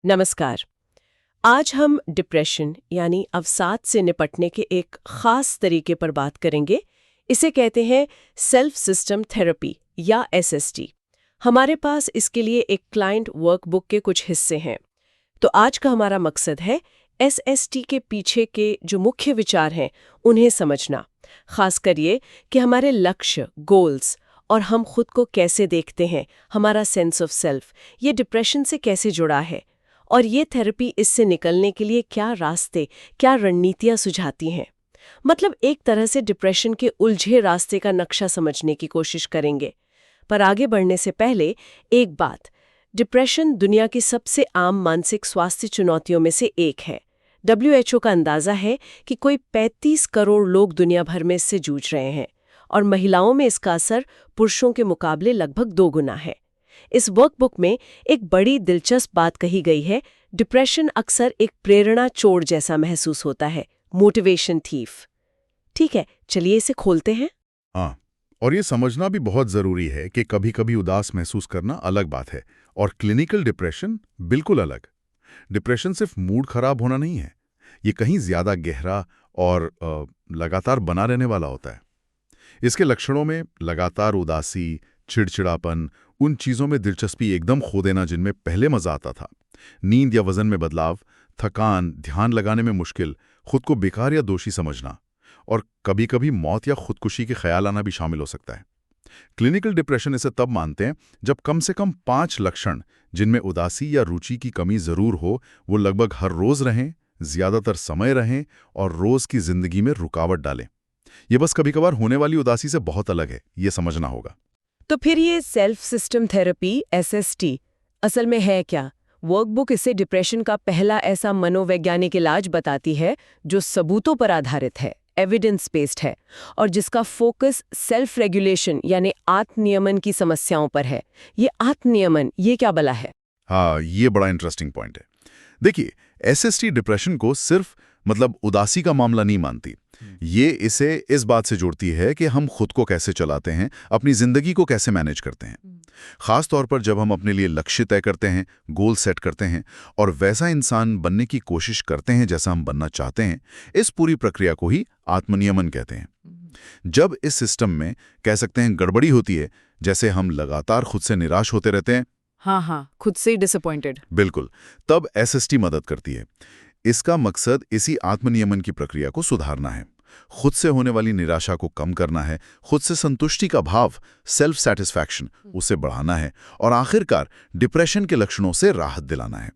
नमस्कार। आज हम डिप्रेशन यानी अवसाद से निपटने के एक खास तरीके पर बात करेंगे। इसे कहते हैं सेल्फ सिस्टम थेरेपी या एसएसटी। हमारे पास इसके लिए एक क्लाइंट वर्कबुक के कुछ हिस्से हैं। तो आज का हमारा मकसद है एसएसटी के पीछे के जो मुख्य विचार हैं उन्हें समझना। खास कर ये कि हमारे लक्ष्य, गोल्स और हम खुद को कैसे देखते हैं, हमारा सेंस ऑफ सेल्फ, ये डिप्रेशन से कैसे जुड़ा है और ये थेरेपी इससे निकलने के लिए क्या रास्ते, क्या रणनीतियां सुझाती हैं। मतलब एक तरह से डिप्रेशन के उलझे रास्ते का नक्शा समझने की कोशिश करेंगे। पर आगे बढ़ने से पहले एक बात, डिप्रेशन दुनिया की सबसे आम मानसिक स्वास्थ्य चुनौतियों में से एक है। WHO का अंदाजा है कि कोई 35 करोड़ लोग दुनिया भर में इससे जूझ रहे हैं और महिलाओं में इसका असर पुरुषों के मुकाबले लगभग 2 गुना है। इस वर्कबुक में एक बड़ी दिलचस्प बात कही गई है। डिप्रेशन अक्सर एक प्रेरणा चोर जैसा महसूस होता है, मोटिवेशन थीफ। ठीक है, चलिए इसे खोलते हैं। हाँ, और ये समझना भी बहुत ज़रूरी है कि कभी-कभी उदास महसूस करना अलग बात है और क्लिनिकल डिप्रेशन बिल्कुल अलग। डिप्रेशन सिर्फ मूड खराब होना नहीं है, ये कहीं ज़्यादा गहरा और लगातार बना रहने वाला होता है। इसके लक्षणों में लगातार उदासी, चिड़चिड़ापन, उन चीज़ों में दिलचस्पी एकदम खो देना जिनमें पहले मज़ा आता था, नींद या वज़न में बदलाव, थकान, ध्यान लगाने में मुश्किल, खुद को बेकार या दोषी समझना और कभी-कभी मौत या खुदकुशी के ख्याल आना भी शामिल हो सकता है। क्लिनिकल डिप्रेशन इसे तब मानते हैं जब कम से कम 5 लक्षण, जिनमें उदासी या रुचि की कमी ज़रूर हो, वो लगभग हर रोज़ रहें, ज़्यादातर समय रहें और रोज़ की ज़िंदगी में रुकावट डालें। ये बस कभी-कभार होने वाली उदासी से बहुत अलग है, ये समझना होगा। तो फिर ये सेल्फ सिस्टम थेरेपी एसएसटी असल में है क्या? वर्कबुक इसे डिप्रेशन का पहला ऐसा मनोवैज्ञानिक इलाज बताती है जो सबूतों पर आधारित है, एविडेंस बेस्ड है और जिसका फोकस सेल्फ रेगुलेशन यानी आत्मनियमन की समस्याओं पर है। ये आत्मनियमन, ये क्या भला है? हाँ, ये बड़ा इंटरेस्टिंग पॉइंट है। देखिए, एसएसटी डिप्रेशन को सिर्फ उदासी का मामला नहीं मानती। ये इसे इस बात से जोड़ती है कि हम खुद को कैसे चलाते हैं, अपनी जिंदगी को कैसे मैनेज करते हैं। खास तौर पर जब हम अपने लिए लक्ष्य तय करते हैं, गोल सेट करते हैं और वैसा इंसान बनने की कोशिश करते हैं जैसा हम बनना चाहते हैं, इस पूरी प्रक्रिया को ही आत्मनियमन कहते हैं। जब इस सिस्टम में कह सकते हैं गड़बड़ी होती है, जैसे हम लगातार खुद से निराश होते रहते हैं, हाँ, खुद से ही डिसअपॉइंटेड। बिल्कुल, तब एसएसटी मदद करती है। इसका मकसद इसी आत्मनियमन की प्रक्रिया को सुधारना है, खुद से होने वाली निराशा को कम करना है, खुद से संतुष्टि का भाव, सेल्फ सेटिस्फैक्शन, उसे बढ़ाना है और आखिरकार डिप्रेशन के लक्षणों से राहत दिलाना है।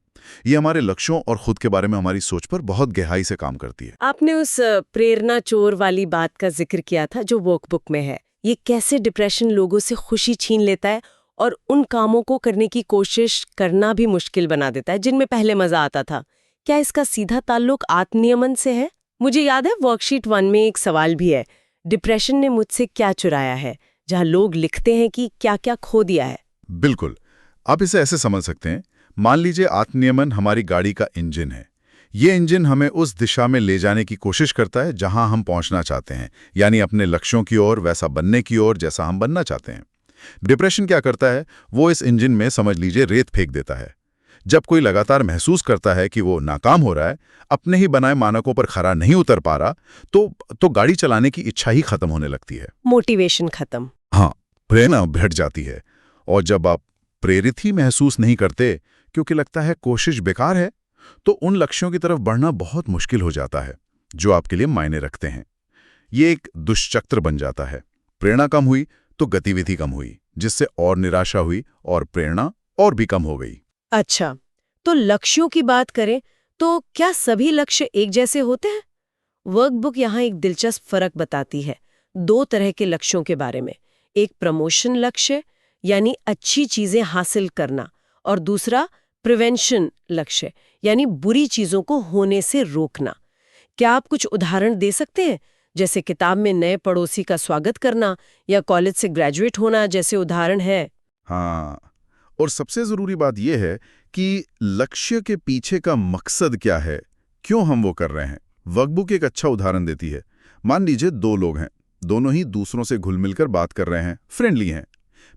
ये हमारे लक्ष्यों और खुद के बारे में हमारी सोच पर बहुत गहराई से काम करती है। आपने उस प्रेरणा चोर वाली बात का जिक्र किया था जो वर्कबुक में है। ये कैसे डिप्रेशन लोगों से खुशी छीन लेता है और उन कामों को करने की कोशिश करना भी मुश्किल बना देता है जिनमें पहले मजा आता था। क्या इसका सीधा ताल्लुक आत्मनियमन से है? मुझे याद है वर्कशीट 1 में एक सवाल भी है, डिप्रेशन ने मुझसे क्या चुराया है, जहां लोग लिखते हैं कि क्या-क्या खो दिया है। बिल्कुल, आप इसे ऐसे समझ सकते हैं। मान लीजिए आत्मनियमन हमारी गाड़ी का इंजन है। ये इंजन हमें उस दिशा में ले जाने की कोशिश करता है जहां हम पहुंचना चाहते हैं, यानी अपने लक्ष्यों की ओर, वैसा बनने की ओर जैसा हम बनना चाहते हैं। डिप्रेशन क्या करता है, वो इस इंजन में समझ लीजिए रेत फेंक देता है। जब कोई लगातार महसूस करता है कि वो नाकाम हो रहा है, अपने ही बनाए मानकों पर खरा नहीं उतर पा रहा, तो गाड़ी चलाने की इच्छा ही खत्म होने लगती है, मोटिवेशन खत्म। हाँ, प्रेरणा घट जाती है। और जब आप प्रेरित ही महसूस नहीं करते क्योंकि लगता है कोशिश बेकार है, तो उन लक्ष्यों की तरफ बढ़ना बहुत मुश्किल हो जाता है जो आपके लिए मायने रखते हैं। ये एक दुष्चक्र बन जाता है। प्रेरणा कम हुई तो गतिविधि कम हुई, जिससे और निराशा हुई और प्रेरणा और भी कम हो गई। अच्छा, तो लक्ष्यों की बात करें तो क्या सभी लक्ष्य एक जैसे होते हैं? वर्कबुक यहाँ एक दिलचस्प फर्क बताती है 2 तरह के लक्ष्यों के बारे में। एक प्रमोशन लक्ष्य यानी अच्छी चीजें हासिल करना और दूसरा प्रिवेंशन लक्ष्य यानी बुरी चीजों को होने से रोकना। क्या आप कुछ उदाहरण दे सकते हैं, जैसे किताब में नए पड़ोसी का स्वागत करना या कॉलेज से ग्रेजुएट होना जैसे उदाहरण है? हाँ, और सबसे जरूरी बात यह है कि लक्ष्य के पीछे का मकसद क्या है, क्यों हम वो कर रहे हैं। वर्कबुक एक अच्छा उदाहरण देती है। मान लीजिए 2 लोग हैं, दोनों ही दूसरों से घुल मिलकर बात कर रहे हैं, फ्रेंडली हैं।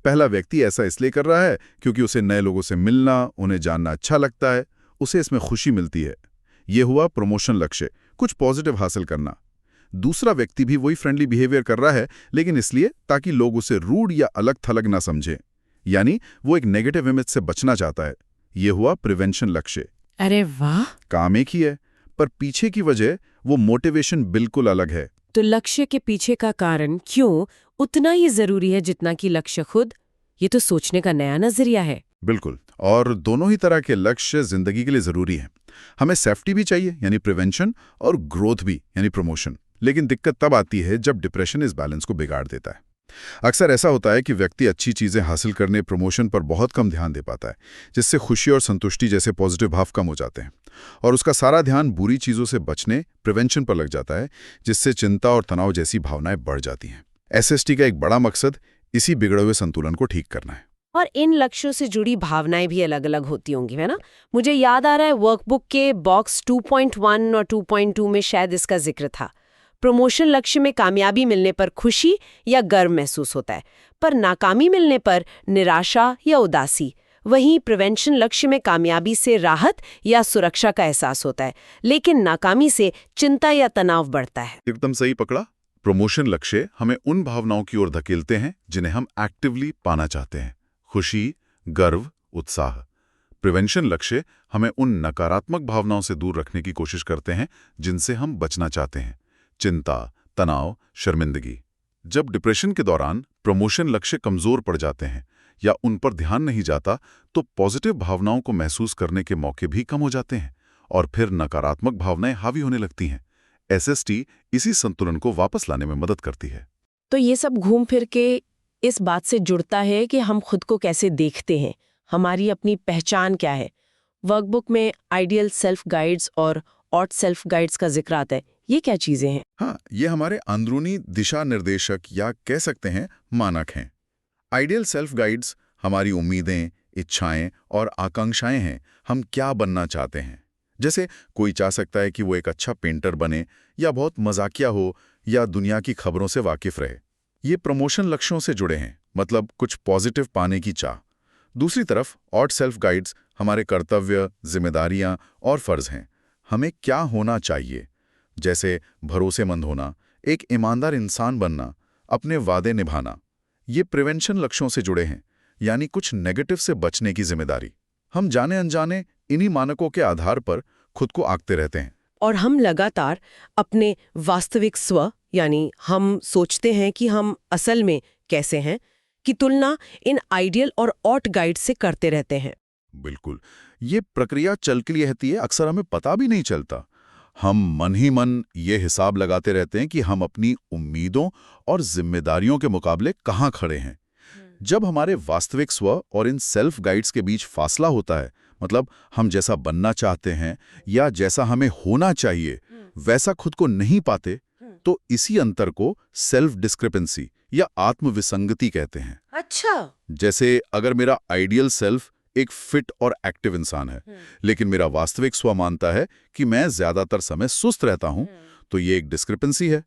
पहला व्यक्ति ऐसा इसलिए कर रहा है क्योंकि उसे नए लोगों से मिलना, उन्हें जानना अच्छा लगता है। उसे इसमें खुशी मिलती है। ये हुआ प्रमोशन लक्ष्य, कुछ पॉजिटिव हासिल करना। दूसरा व्यक्ति भी वही फ्रेंडली बिहेवियर कर रहा है, लेकिन इसलिए ताकि लोग उसे रूड या अलग थलग ना समझें, यानी वो एक नेगेटिव इमेज से बचना चाहता है। ये हुआ प्रिवेंशन लक्ष्य। अरे वाह! काम एक ही है, पर पीछे की वजह, वो मोटिवेशन बिल्कुल अलग है। तो लक्ष्य के पीछे का कारण क्यों उतना ही जरूरी है जितना कि लक्ष्य खुद? ये तो सोचने का नया नजरिया है। बिल्कुल, और दोनों ही तरह के लक्ष्य जिंदगी के लिए जरूरी हैं। हमें सेफ्टी भी चाहिए, यानी प्रिवेंशन, और ग्रोथ भी, यानी प्रमोशन। लेकिन दिक्कत तब आती है जब डिप्रेशन इस बैलेंस को बिगाड़ देता है। अक्सर ऐसा होता है कि व्यक्ति अच्छी चीजें हासिल करने, प्रमोशन पर बहुत कम ध्यान दे पाता है, जिससे खुशी और संतुष्टि जैसे पॉजिटिव भाव कम हो जाते हैं, और उसका सारा ध्यान बुरी चीजों से बचने, प्रिवेंशन पर लग जाता है, जिससे चिंता और तनाव जैसी भावनाएं बढ़ जाती हैं। एसएसटी का एक बड़ा मकसद इसी बिगड़े हुए संतुलन को ठीक करना है। और इन लक्ष्यों से जुड़ी भावनाएं भी अलग अलग होती होंगी, है ना? मुझे याद आ रहा है वर्कबुक के बॉक्स 2.1 और 2.2 में शायद इसका जिक्र था। प्रमोशन लक्ष्य में कामयाबी मिलने पर खुशी या गर्व महसूस होता है, पर नाकामी मिलने पर निराशा या उदासी। वहीं प्रिवेंशन लक्ष्य में कामयाबी से राहत या सुरक्षा का एहसास होता है, लेकिन नाकामी से चिंता या तनाव बढ़ता है। एकदम सही पकड़ा। प्रमोशन लक्ष्य हमें उन भावनाओं की ओर धकेलते हैं जिन्हें हम एक्टिवली पाना चाहते हैं, खुशी, गर्व, उत्साह। प्रिवेंशन लक्ष्य हमें उन नकारात्मक भावनाओं से दूर रखने की कोशिश करते हैं जिनसे हम बचना चाहते हैं, चिंता, तनाव, शर्मिंदगी। जब डिप्रेशन के दौरान प्रमोशन लक्ष्य कमजोर पड़ जाते हैं या उन पर ध्यान नहीं जाता, तो पॉजिटिव भावनाओं को महसूस करने के मौके भी कम हो जाते हैं और फिर नकारात्मक भावनाएं हावी होने लगती हैं। एसएसटी इसी संतुलन को वापस लाने में मदद करती है। तो ये सब घूम फिर के इस बात से जुड़ता है कि हम खुद को कैसे देखते हैं, हमारी अपनी पहचान क्या है। वर्कबुक में आइडियल सेल्फ गाइड्स और ऑड सेल्फ गाइड्स का जिक्र आता है। ये क्या चीजें हैं? हाँ, ये हमारे अंदरूनी दिशा निर्देशक या कह सकते हैं मानक हैं। आइडियल सेल्फ गाइड्स हमारी उम्मीदें, इच्छाएं और आकांक्षाएं हैं। हम क्या बनना चाहते हैं। जैसे कोई चाह सकता है कि वो एक अच्छा पेंटर बने, या बहुत मजाकिया हो, या दुनिया की खबरों से वाकिफ रहे। ये प्रमोशन लक्ष्यों से जुड़े हैं, मतलब कुछ पॉजिटिव पाने की चाह। दूसरी तरफ ऑड सेल्फ गाइड्स हमारे कर्तव्य, जिम्मेदारियां और फर्ज हैं। हमें क्या होना चाहिए, जैसे भरोसेमंद होना, एक ईमानदार इंसान बनना, अपने वादे निभाना। ये प्रिवेंशन लक्ष्यों से जुड़े हैं, यानी कुछ नेगेटिव से बचने की जिम्मेदारी। हम जाने अनजाने इन्हीं मानकों के आधार पर खुद को आंकते रहते हैं। और हम लगातार अपने वास्तविक स्व, यानी हम सोचते हैं कि हम असल में कैसे हैं, की तुलना इन आइडियल और ऑड गाइड से करते रहते हैं। बिल्कुल, ये प्रक्रिया चलती रहती है, अक्सर हमें पता भी नहीं चलता। हम मन ही मन ये हिसाब लगाते रहते हैं कि हम अपनी उम्मीदों और जिम्मेदारियों के मुकाबले कहाँ खड़े हैं। जब हमारे वास्तविक स्व और इन सेल्फ गाइड्स के बीच फासला होता है, मतलब हम जैसा बनना चाहते हैं या जैसा हमें होना चाहिए वैसा खुद को नहीं पाते, तो इसी अंतर को सेल्फ डिस्क्रिपेंसी या आत्मविसंगति कहते हैं। अच्छा। जैसे अगर मेरा आइडियल सेल्फ एक फिट और एक्टिव इंसान है, लेकिन मेरा वास्तविक स्व मानता है कि मैं ज्यादातर समय सुस्त रहता हूं, तो ये एक डिस्क्रिपेंसी है।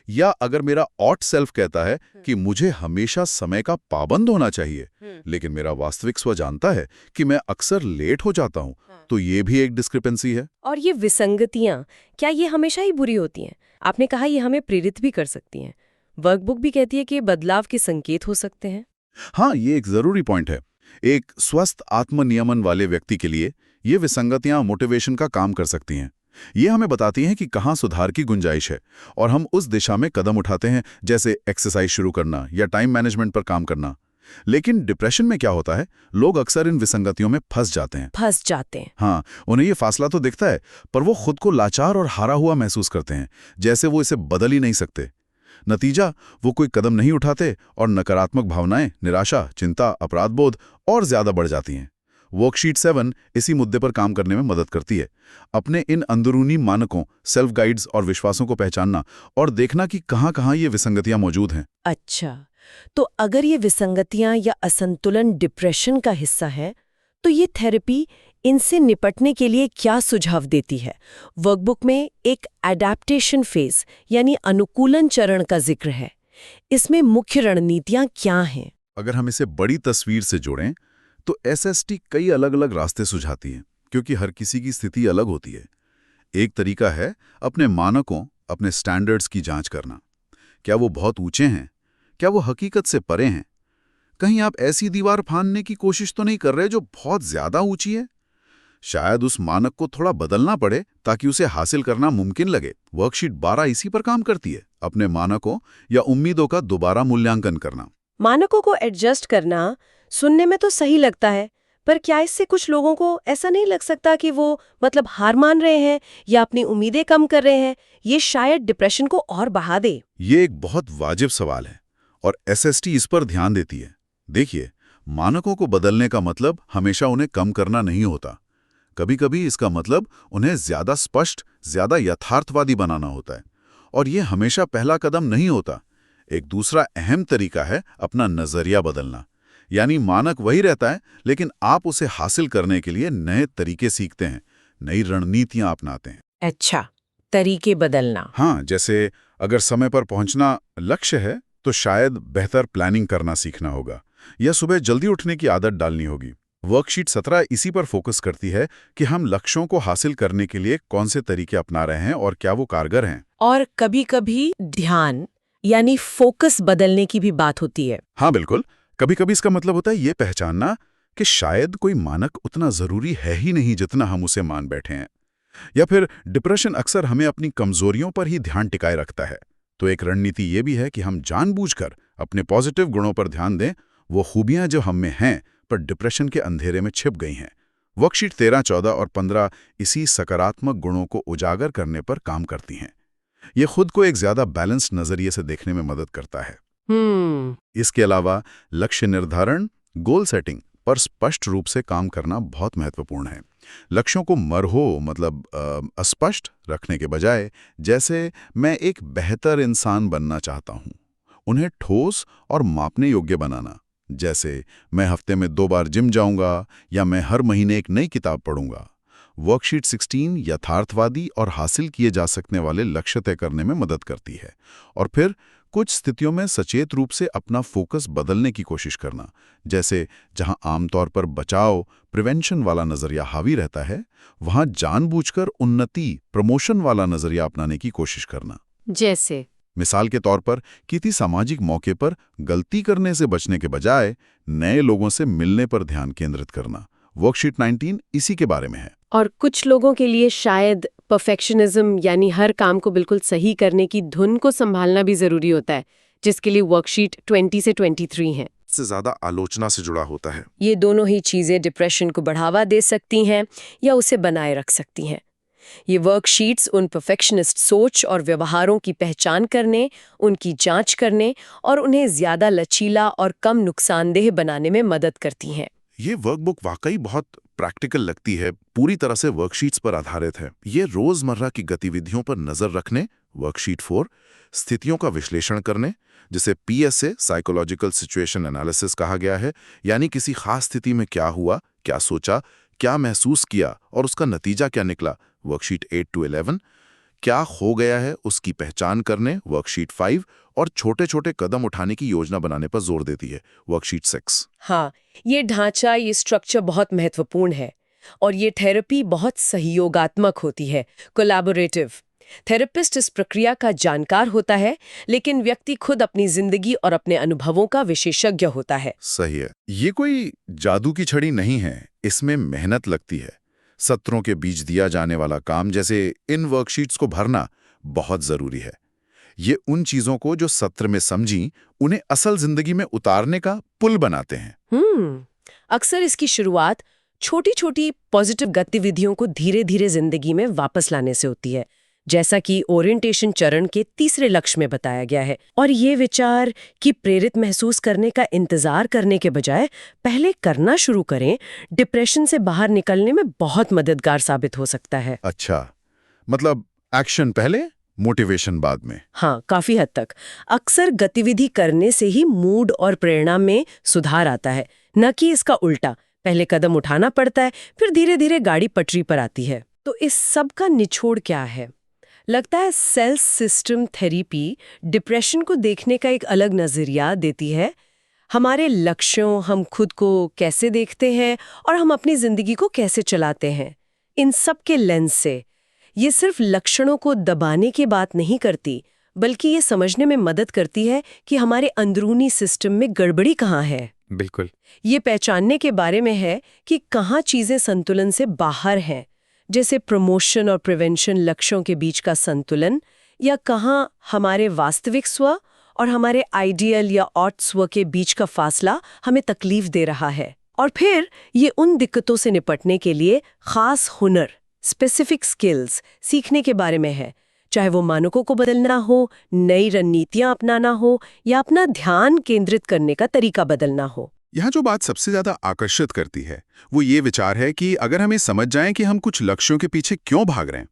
या अगर मेरा ऑड सेल्फ कहता है कि मुझे हमेशा समय का पाबंद होना चाहिए, लेकिन मेरा वास्तविक स्व जानता है कि मैं अक्सर लेट हो जाता हूं, तो ये भी एक डिस्क्रिपेंसी है। और ये विसंगतियां, क्या ये हमेशा ही बुरी होती हैं? आपने कहा ये हमें प्रेरित भी कर सकती हैं। वर्कबुक भी कहती है कि ये बदलाव के संकेत हो सकते हैं। हाँ, ये एक जरूरी पॉइंट है। एक स्वस्थ आत्मनियमन वाले व्यक्ति के लिए ये विसंगतियां मोटिवेशन का काम कर सकती हैं। ये हमें बताती हैं कि कहाँ सुधार की गुंजाइश है, और हम उस दिशा में कदम उठाते हैं, जैसे एक्सरसाइज शुरू करना या टाइम मैनेजमेंट पर काम करना। लेकिन डिप्रेशन में क्या होता है, लोग अक्सर इन विसंगतियों में फंस जाते हैं। हाँ, उन्हें ये फासला तो दिखता है, पर वो खुद को लाचार और हारा हुआ महसूस करते हैं, जैसे वो इसे बदल ही नहीं सकते। नतीजा, वो कोई कदम नहीं उठाते और नकारात्मक भावनाएं, निराशा, चिंता, अपराधबोध और ज्यादा बढ़ जाती हैं। वर्कशीट 7 इसी मुद्दे पर काम करने में मदद करती है। अपने इन अंदरूनी मानकों, सेल्फ गाइड्स और विश्वासों को पहचानना और देखना कि कहाँ-कहाँ ये विसंगतियां मौजूद हैं। अच्छा, तो अगर ये विसंगतियां या असंतुलन डिप्रेशन का हिस्सा है, तो ये थेरेपी इनसे निपटने के लिए क्या सुझाव देती है? वर्कबुक में एक एडेप्टेशन फेज यानी अनुकूलन चरण का जिक्र है। इसमें मुख्य रणनीतियां क्या हैं? अगर हम इसे बड़ी तस्वीर से जोड़ें, तो एसएसटी कई अलग-अलग रास्ते सुझाती है क्योंकि हर किसी की स्थिति अलग होती है। एक तरीका है अपने मानकों, अपने स्टैंडर्ड्स की जांच करना। क्या वो बहुत ऊंचे हैं? क्या वो हकीकत से परे हैं? कहीं आप ऐसी दीवार फांदने की कोशिश तो नहीं कर रहे जो बहुत ज्यादा ऊंची है? शायद उस मानक को थोड़ा बदलना पड़े ताकि उसे हासिल करना मुमकिन लगे। वर्कशीट 12 इसी पर काम करती है, अपने मानकों या उम्मीदों का दोबारा मूल्यांकन करना। मानकों को एडजस्ट करना सुनने में तो सही लगता है, पर क्या इससे कुछ लोगों को ऐसा नहीं लग सकता कि वो मतलब हार मान रहे हैं या अपनी उम्मीदें कम कर रहे हैं? ये शायद डिप्रेशन को और बढ़ा दे। ये एक बहुत वाजिब सवाल है और एसएसटी इस पर ध्यान देती है। देखिए, मानकों को बदलने का मतलब हमेशा उन्हें कम करना नहीं होता। कभी कभी इसका मतलब उन्हें ज्यादा स्पष्ट, ज्यादा यथार्थवादी बनाना होता है। और ये हमेशा पहला कदम नहीं होता। एक दूसरा अहम तरीका है अपना नजरिया बदलना। यानी मानक वही रहता है, लेकिन आप उसे हासिल करने के लिए नए तरीके सीखते हैं, नई रणनीतियां अपनाते हैं। अच्छा, तरीके बदलना। हाँ, जैसे अगर समय पर पहुंचना लक्ष्य है तो शायद बेहतर प्लानिंग करना सीखना होगा या सुबह जल्दी उठने की आदत डालनी होगी। वर्कशीट 17 इसी पर फोकस करती है कि हम लक्ष्यों को हासिल करने के लिए कौन से तरीके अपना रहे हैं और क्या वो कारगर हैं। और कभी-कभी ध्यान यानी फोकस बदलने की भी बात होती है। हाँ बिल्कुल, कभी-कभी इसका मतलब होता है ये पहचानना कि शायद कोई मानक उतना जरूरी है ही नहीं जितना हम उसे मान बैठे हैं। या फिर डिप्रेशन अक्सर हमें अपनी कमजोरियों पर ही ध्यान टिकाए रखता है। तो एक रणनीति ये भी है कि हम जानबूझकर अपने पॉजिटिव गुणों पर ध्यान दें, वो खूबियां जो हम में हैं पर डिप्रेशन के अंधेरे में छिप गई हैं। वर्कशीट 13, 14 और 15 इसी सकारात्मक गुणों को उजागर करने पर काम करती हैं। ये खुद को एक ज्यादा बैलेंस्ड नजरिए से देखने में मदद करता है। इसके अलावा लक्ष्य निर्धारण, गोल सेटिंग पर स्पष्ट रूप से काम करना बहुत महत्वपूर्ण है। लक्ष्यों को मरहो मतलब अस्पष्ट रखने के बजाय, जैसे मैं एक बेहतर इंसान बनना चाहता हूँ, उन्हें ठोस और मापने योग्य बनाना। जैसे मैं हफ्ते में 2 बार जिम जाऊंगा या मैं हर महीने एक नई किताब पढ़ूंगा। वर्कशीट 16 यथार्थवादी और हासिल किए जा सकने वाले लक्ष्य तय करने में मदद करती है। और फिर कुछ स्थितियों में सचेत रूप से अपना फोकस बदलने की कोशिश करना, जैसे जहां आमतौर पर बचाव, प्रिवेंशन वाला नजरिया हावी रहता है, वहां जानबूझकर उन्नति, प्रमोशन वाला नजरिया अपनाने की कोशिश करना। जैसे मिसाल के तौर पर किसी सामाजिक मौके पर गलती करने से बचने के बजाय नए लोगों से मिलने पर ध्यान केंद्रित करना। वर्कशीट 19 इसी के बारे में है। और कुछ लोगों के लिए शायद परफेक्शनिज्म यानी हर काम को बिल्कुल सही करने की धुन को संभालना भी जरूरी होता है, जिसके लिए वर्कशीट 20 से 23 है। से ज्यादा आलोचना से जुड़ा होता है। ये दोनों ही चीजें डिप्रेशन को बढ़ावा दे सकती हैं या उसे बनाए रख सकती हैं। ये वर्कशीट्स उन परफेक्शनिस्ट सोच और व्यवहारों की पहचान करने, उनकी जांच करने और उन्हें ज्यादा लचीला और कम नुकसानदेह बनाने में मदद करती हैं। ये वर्कबुक वाकई बहुत प्रैक्टिकल लगती है, पूरी तरह से वर्कशीट्स पर आधारित है। ये रोजमर्रा की गतिविधियों पर नजर रखने, वर्कशीट 4 स्थितियों का विश्लेषण करने, जिसे PSA साइकोलॉजिकल सिचुएशन एनालिसिस कहा गया है, यानी किसी खास स्थिति में क्या हुआ, क्या सोचा, क्या महसूस किया और उसका नतीजा क्या निकला, वर्कशीट 8 to 11 क्या खो गया है उसकी पहचान करने, वर्कशीट 5 और छोटे छोटे कदम उठाने की योजना बनाने पर जोर देती है, वर्कशीट 6। हाँ, ये ढांचा, ये स्ट्रक्चर बहुत महत्वपूर्ण है और ये थेरेपी बहुत सहयोगात्मक होती है, कोलैबोरेटिव। थेरेपिस्ट इस प्रक्रिया का जानकार होता है, लेकिन व्यक्ति खुद अपनी जिंदगी और अपने अनुभवों का विशेषज्ञ होता है। सही है, ये कोई जादू की छड़ी नहीं है, इसमें मेहनत लगती है। सत्रों के बीच दिया जाने वाला काम, जैसे इन वर्कशीट्स को भरना, बहुत जरूरी है। ये उन चीजों को जो सत्र में समझी, उन्हें असल जिंदगी में उतारने का पुल बनाते हैं। अक्सर इसकी शुरुआत छोटी-छोटी पॉजिटिव गतिविधियों को धीरे-धीरे जिंदगी में वापस लाने से होती है, जैसा कि ओरिएंटेशन चरण के 3 लक्ष्य में बताया गया है। और ये विचार कि प्रेरित महसूस करने का इंतजार करने के बजाय पहले करना शुरू करें, डिप्रेशन से बाहर निकलने में बहुत मददगार साबित हो सकता है। अच्छा, मतलब एक्शन पहले, मोटिवेशन बाद में। हाँ, काफी हद तक। अक्सर गतिविधि करने से ही मूड और प्रेरणा में सुधार आता है, न कि इसका उल्टा। पहले कदम उठाना पड़ता है, फिर धीरे धीरे गाड़ी पटरी पर आती है। तो इस सब का निचोड़ क्या है? लगता है सेल्फ सिस्टम थेरेपी डिप्रेशन को देखने का एक अलग नजरिया देती है। हमारे लक्ष्यों, हम खुद को कैसे देखते हैं और हम अपनी जिंदगी को कैसे चलाते हैं, इन सब के लेंस से ये सिर्फ लक्षणों को दबाने की बात नहीं करती, बल्कि ये समझने में मदद करती है कि हमारे अंदरूनी सिस्टम में गड़बड़ी कहाँ है। बिल्कुल। ये पहचानने के बारे में है कि कहाँ चीजें संतुलन से बाहर हैं, जैसे प्रमोशन और प्रिवेंशन लक्ष्यों के बीच का संतुलन, या कहाँ हमारे वास्तविक स्व और हमारे आइडियल या ऑट स्व के बीच का फासला हमें तकलीफ दे रहा है। और फिर ये उन दिक्कतों से निपटने के लिए खास हुनर, स्पेसिफिक स्किल्स सीखने के बारे में है, चाहे वो मानकों को बदलना हो, नई रणनीतियां अपनाना हो या अपना ध्यान केंद्रित करने का तरीका बदलना हो। यहाँ जो बात सबसे ज्यादा आकर्षित करती है वो ये विचार है कि अगर हमें समझ जाएं कि हम कुछ लक्ष्यों के पीछे क्यों भाग रहे हैं,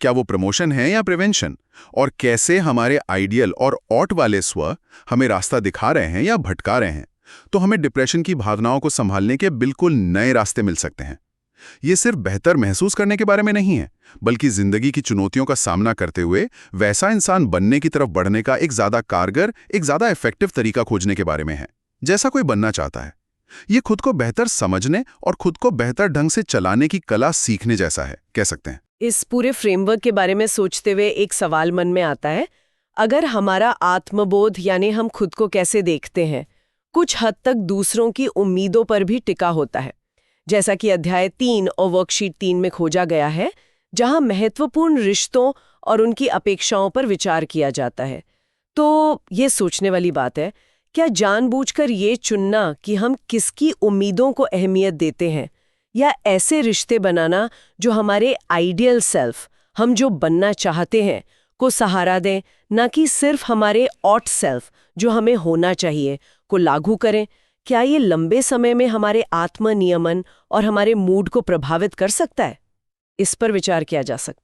क्या वो प्रमोशन है या प्रिवेंशन, और कैसे हमारे आइडियल और ऑट वाले स्व हमें रास्ता दिखा रहे हैं या भटका रहे हैं, तो हमें डिप्रेशन की भावनाओं को संभालने के बिल्कुल नए रास्ते मिल सकते हैं। ये सिर्फ बेहतर महसूस करने के बारे में नहीं है, बल्कि जिंदगी की चुनौतियों का सामना करते हुए वैसा इंसान बनने की तरफ बढ़ने का एक ज्यादा कारगर, एक ज्यादा इफेक्टिव तरीका खोजने के बारे में है, जैसा कोई बनना चाहता है। ये खुद को बेहतर समझने और खुद को बेहतर ढंग से चलाने की कला सीखने जैसा है, कह सकते हैं। इस पूरे फ्रेमवर्क के बारे में सोचते हुए एक सवाल मन में आता है, अगर हमारा आत्मबोध यानी हम खुद को कैसे देखते हैं कुछ हद तक दूसरों की उम्मीदों पर भी टिका होता है, जैसा कि अध्याय 3 और वर्कशीट 3 में खोजा गया है, जहां महत्वपूर्ण रिश्तों और उनकी अपेक्षाओं पर विचार किया जाता है, तो ये सोचने वाली बात है, क्या जानबूझकर ये चुनना कि हम किसकी उम्मीदों को अहमियत देते हैं, या ऐसे रिश्ते बनाना जो हमारे आइडियल सेल्फ, हम जो बनना चाहते हैं, को सहारा दें, ना कि सिर्फ हमारे ऑट सेल्फ, जो हमें होना चाहिए, को लागू करें, क्या ये लंबे समय में हमारे आत्म नियमन और हमारे मूड को प्रभावित कर सकता है? इस पर विचार किया जा सकता है।